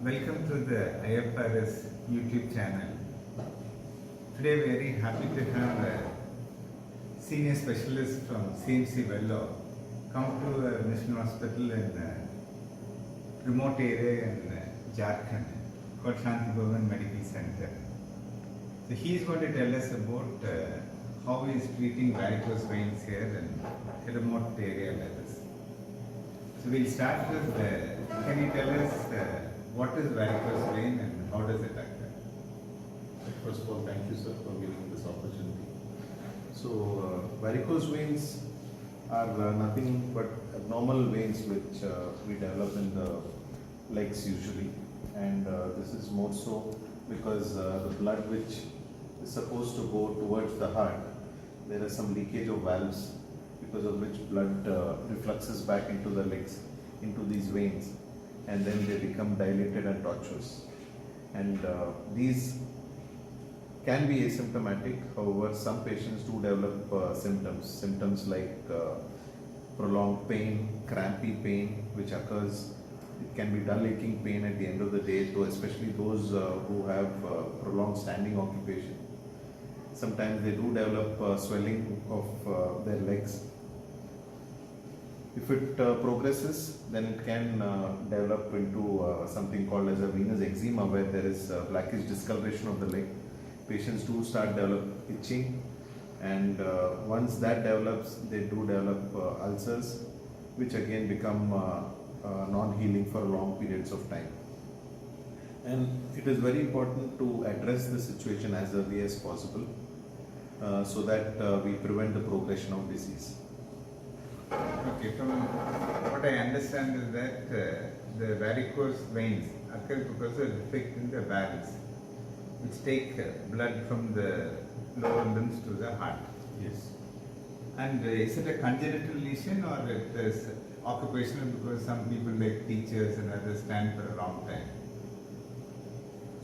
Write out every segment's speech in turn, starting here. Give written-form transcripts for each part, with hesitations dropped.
Welcome to the IFRS YouTube channel. Today we are very happy to have a senior specialist from CMC Vellore come to a mission hospital in a remote area in Jharkhand called Shanti Bhavan Medical Center. So he is going to tell us about how he is treating varicose veins here in a remote area like this. So we'll start with, can you tell us what is varicose vein and how does it occur? First of all, thank you, sir, for giving this opportunity. So, varicose veins are nothing but abnormal veins which we develop in the legs usually, and this is more so because the blood which is supposed to go towards the heart, there is some leakage of valves because of which blood refluxes back into the legs, into these veins, and then they become dilated and tortuous. And these can be asymptomatic. However, some patients do develop symptoms like prolonged pain, crampy pain, which occurs. It can be dull aching pain at the end of the day, though especially those who have prolonged standing occupation. Sometimes they do develop swelling of their legs. If it progresses, then it can develop into something called as a venous eczema, where there is blackish discoloration of the leg. Patients do start develop itching, and once that develops, they do develop ulcers, which again become non-healing for long periods of time. And it is very important to address the situation as early as possible, so that we prevent the progression of disease. Okay, from what I understand is that the varicose veins occur because of defect in the valves, which take blood from the lower limbs to the heart. Yes. And is it a congenital lesion or it is occupational, because some people like teachers and others stand for a long time?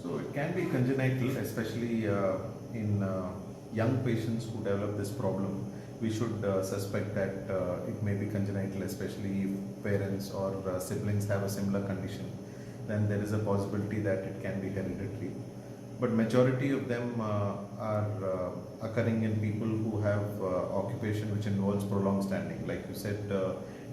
So it can be congenital, especially in young patients who develop this problem. We should suspect that it may be congenital, especially if parents or siblings have a similar condition. Then there is a possibility that it can be hereditary. But majority of them are occurring in people who have occupation which involves prolonged standing. Like you said,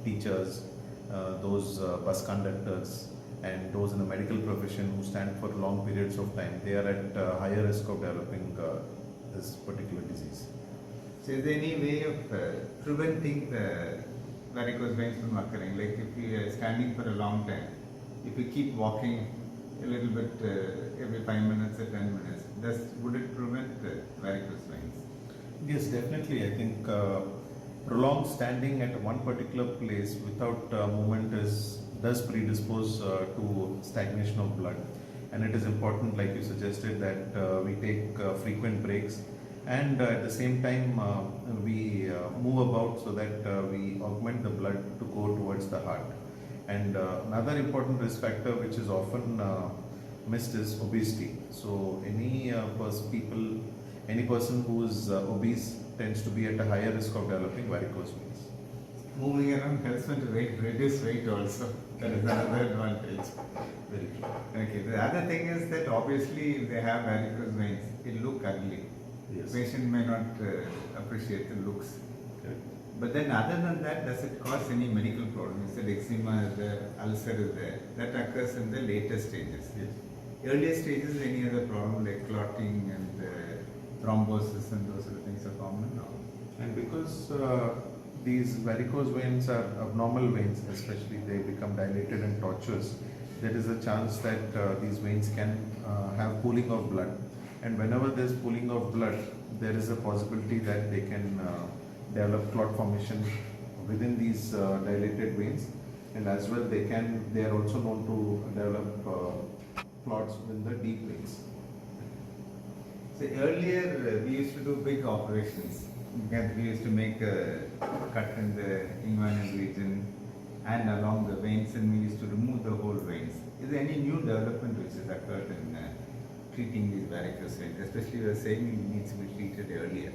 teachers, those bus conductors, and those in the medical profession who stand for long periods of time, they are at higher risk of developing this particular disease. So is there any way of preventing the varicose veins from occurring? Like if you are standing for a long time, if you keep walking a little bit every 5 minutes or 10 minutes, would it prevent the varicose veins? Yes, definitely. I think prolonged standing at one particular place without movement does predispose to stagnation of blood. And it is important, like you suggested, that we take frequent breaks, and at the same time we move about so that we augment the blood to go towards the heart. And another important risk factor which is often missed is obesity. So any person who is obese tends to be at a higher risk of developing varicose veins. Moving around helps them to reduce weight also. That is another advantage. Very true. Okay, the other thing is that obviously if they have varicose veins, it look ugly. Yes. Patient may not appreciate the looks. Okay. But then other than that, does it cause any medical problems? You said eczema is there, ulcer is there. That occurs in the later stages. Yes. Earlier stages, any other problem like clotting and thrombosis and those sort of things are common now? And because these varicose veins are abnormal veins, especially they become dilated and tortuous, there is a chance that these veins can have pooling of blood. And whenever there is pooling of blood, there is a possibility that they can develop clot formation within these dilated veins, and as well they are also known to develop clots in the deep veins. So earlier we used to do big operations. We used to make a cut in the inguinal region and along the veins, and we used to remove the whole veins. Is there any new development which has occurred in treating these varicose veins? Especially you are saying it needs to be treated earlier.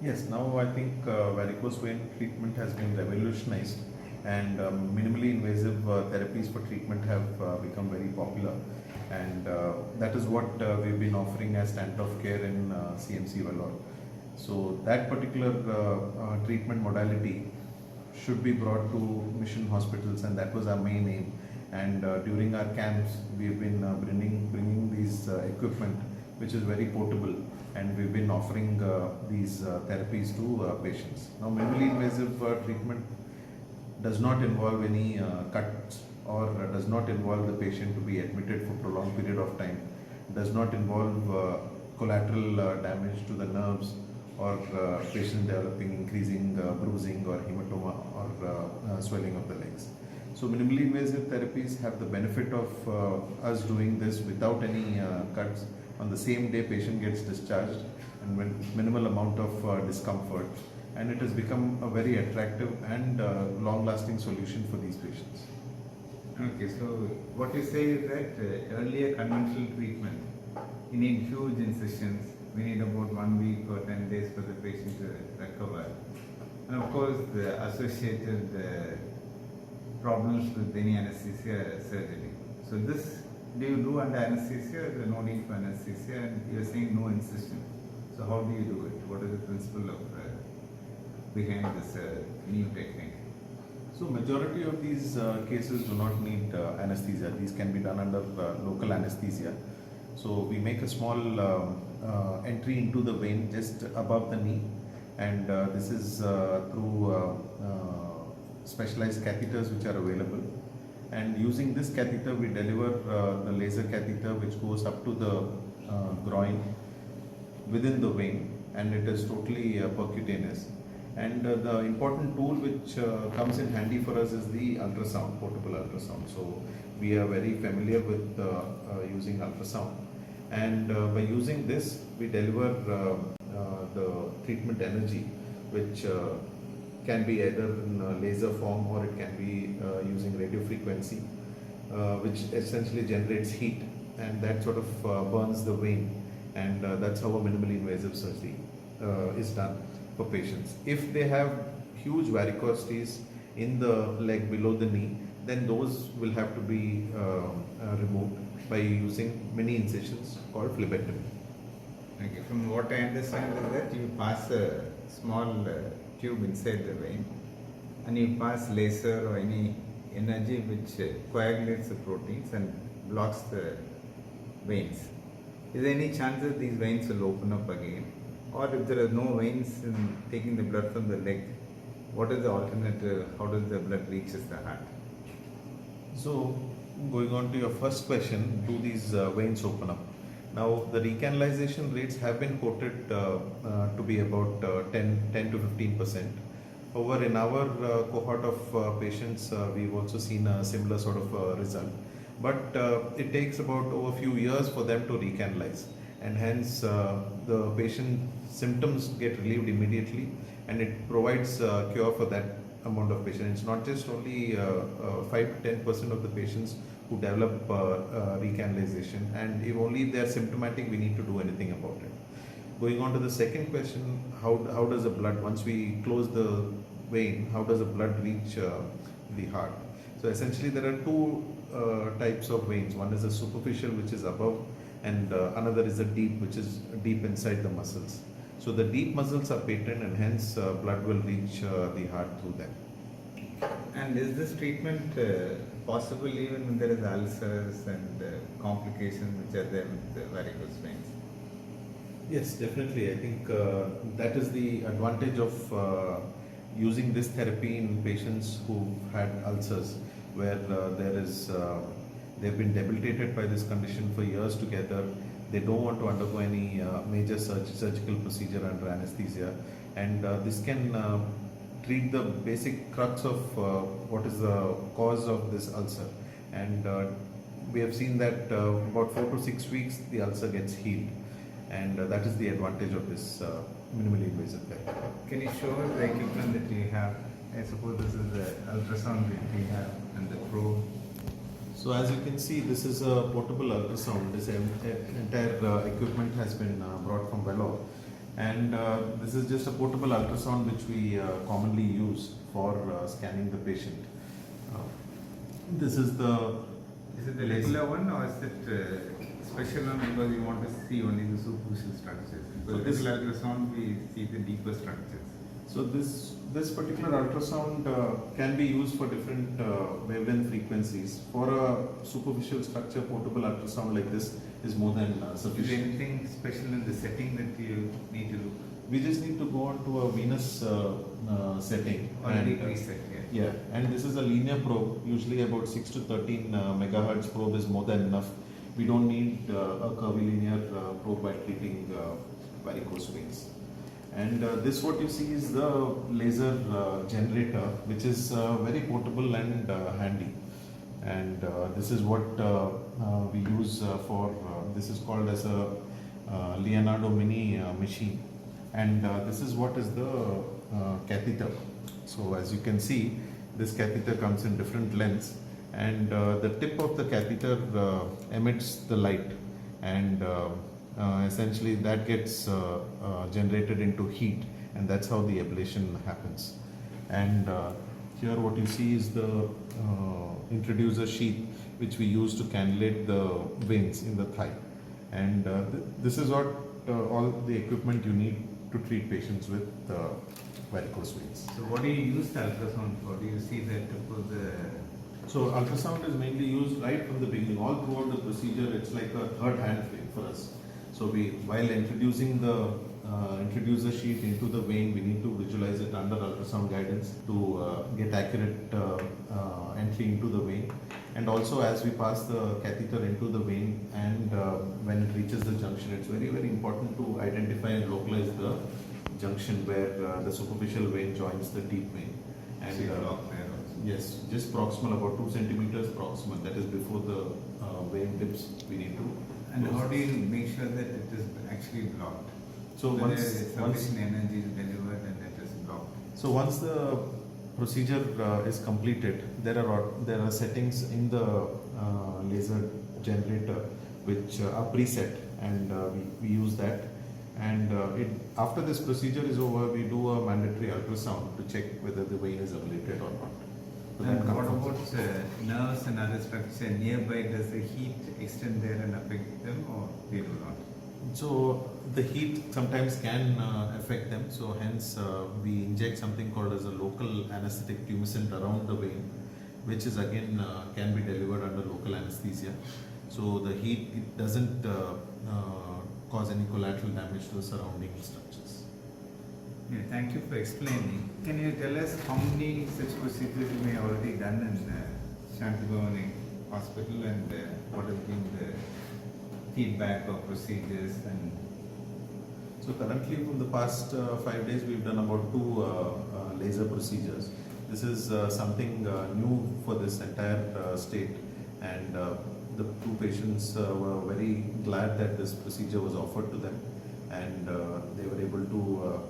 Yes, now I think varicose vein treatment has been revolutionized, and minimally invasive invasive therapies for treatment have become very popular, and that is what we've been offering as standard of care in CMC Vellore. So that particular treatment modality should be brought to mission hospitals, and that was our main aim. And during our camps, we've been bringing these equipment, which is very portable, and we've been offering these therapies to patients. Now, minimally invasive treatment does not involve any cuts, or does not involve the patient to be admitted for prolonged period of time, does not involve collateral damage to the nerves, or patient developing increasing bruising or hematoma or swelling of the legs. So minimally invasive therapies have the benefit of us doing this without any cuts. On the same day patient gets discharged, and with minimal amount of discomfort, and it has become a very attractive and long-lasting solution for these patients. Okay, so what you say is that earlier conventional treatment, you need huge incisions, we need about 1 week or 10 days for the patient to recover. And of course, the associated problems with any anesthesia surgery. So this, do you do under anesthesia? There is no need for anesthesia, and you are saying no incision. So how do you do it? What is the principle of behind this new technique? So majority of these cases do not need anesthesia. These can be done under local anesthesia. So we make a small entry into the vein just above the knee, and this is through specialized catheters which are available. And using this catheter, we deliver the laser catheter which goes up to the groin within the vein, and it is totally percutaneous. And the important tool which comes in handy for us is the ultrasound, portable ultrasound. So we are very familiar with using ultrasound, and by using this we deliver the treatment energy, which can be either in laser form, or it can be using radio frequency, which essentially generates heat, and that sort of burns the vein, and that's how a minimally invasive surgery is done for patients. If they have huge varicosities in the leg below the knee, then those will have to be removed by using mini incisions called phlebectomy. Okay, from what I understand is that you pass a small tube inside the vein, and you pass laser or any energy which coagulates the proteins and blocks the veins. Is there any chance that these veins will open up again? Or if there are no veins in taking the blood from the leg, what is the alternative? How does the blood reaches the heart? So, going on to your first question, do these veins open up? Now, the recanalization rates have been quoted to be about 10 to 15%. However, in our cohort of patients, we've also seen a similar sort of result. But it takes about over a few years for them to recanalize, and hence the patient symptoms get relieved immediately, and it provides cure for that amount of patients. It's not just only 5 to 10% of the patients who develop recanalization, and if only they are symptomatic, we need to do anything about it. Going on to the second question, how does the blood, once we close the vein, how does the blood reach the heart? So essentially there are two types of veins. One is a superficial, which is above, and another is a deep, which is deep inside the muscles. So the deep muscles are patent, and hence blood will reach the heart through them. And is this treatment possible even when there is ulcers and complications which are there with the varicose veins? Yes, definitely. I think that is the advantage of using this therapy in patients who had ulcers, where they've been debilitated by this condition for years together. They don't want to undergo any major surgical procedure under anesthesia, and this can treat the basic crux of what is the cause of this ulcer. And we have seen that about 4 to 6 weeks the ulcer gets healed, and that is the advantage of this minimally invasive therapy. Can you show us the equipment that you have? I suppose this is the ultrasound that we have and the probe. So as you can see, this is a portable ultrasound. This entire equipment has been brought from Vellore, and this is just a portable ultrasound which we commonly use for scanning the patient. This is the Is it the regular one or is it special one because you want to see only the superficial structures? So Because this- regular ultrasound we see the deeper structures. So this particular ultrasound can be used for different wavelength frequencies. For a superficial structure, portable ultrasound like this is more than Is there sufficient. anything special in the setting that you need to look? We just need to go on to a Venus setting. Already and, preset here. yeah, and this is a linear probe. Usually about 6 to 13 megahertz probe is more than enough. We don't need a curvilinear probe by treating varicose veins. And this what you see is the laser generator, which is very portable and handy. And this is what we use this is called as a Leonardo mini machine. And this is what is the catheter. So as you can see, this catheter comes in different lengths, and the tip of the catheter emits the light, and essentially that gets generated into heat, and that's how the ablation happens. And here what you see is the introducer sheath which we use to cannulate the veins in the thigh. And this is what all the equipment you need to treat patients with varicose veins. So what do you use the ultrasound for? Do you see the tip of the... So ultrasound is mainly used right from the beginning. All throughout the procedure, it's like a third hand for us. So while introducing the introducer sheet into the vein, we need to visualize it under ultrasound guidance to get accurate entry into the vein. And also as we pass the catheter into the vein, and when it reaches the junction, it's very, very important to identify and localize the junction where the superficial vein joins the deep vein. And See the block there also. yes, just proximal, about 2 centimeters proximal, that is before the vein dips, we need to. And close how do this. you make sure that it is actually blocked? So Whether once, sufficient energy is delivered and it is blocked. once the procedure is completed, there are settings in the laser generator which are preset, and we use that. And after this procedure is over, we do a mandatory ultrasound to check whether the vein is ablated or not. So that And what confirms about it. nerves and other structure nearby? Does the heat extend there and affect them or they do not? So the heat sometimes can affect them. So hence we inject something called as a local anesthetic tumescent around the vein, which is again can be delivered under local anesthesia. So the heat, it doesn't cause any collateral damage to the surrounding structures. Yeah, thank you for explaining. Can you tell us how many such procedures you may have already done in Shanti Bhavani Hospital, and what has been the feedback of procedures? And So currently from the past 5 days we've done about 2 laser procedures. This is something new for this entire state, and the 2 patients were very glad that this procedure was offered to them, and they were able to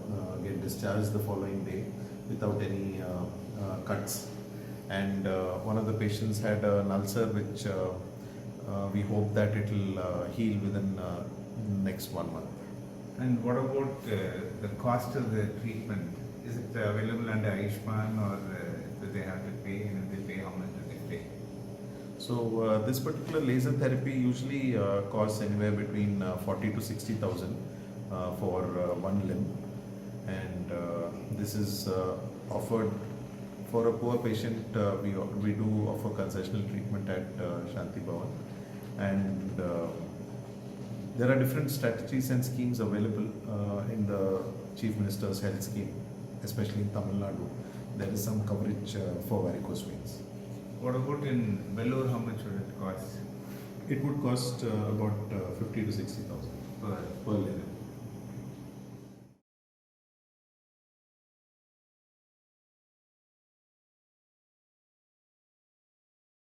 get discharged the following day without any cuts. And one of the patients had an ulcer which we hope that it will heal within next 1 month. And what about the cost of the treatment? Is it available under Ayushman, or do they have to pay? And if they pay, how much do they pay? So this particular laser therapy usually costs anywhere between 40 to 60,000 for one limb, and this is offered for a poor patient. We do offer concessional treatment at Shanti Bhavan, and there are different strategies and schemes available in the Chief Minister's health scheme, especially in Tamil Nadu. There is some coverage for varicose veins. What about in Vellore? How much would it cost It would cost about 50 to 60,000 per per limb.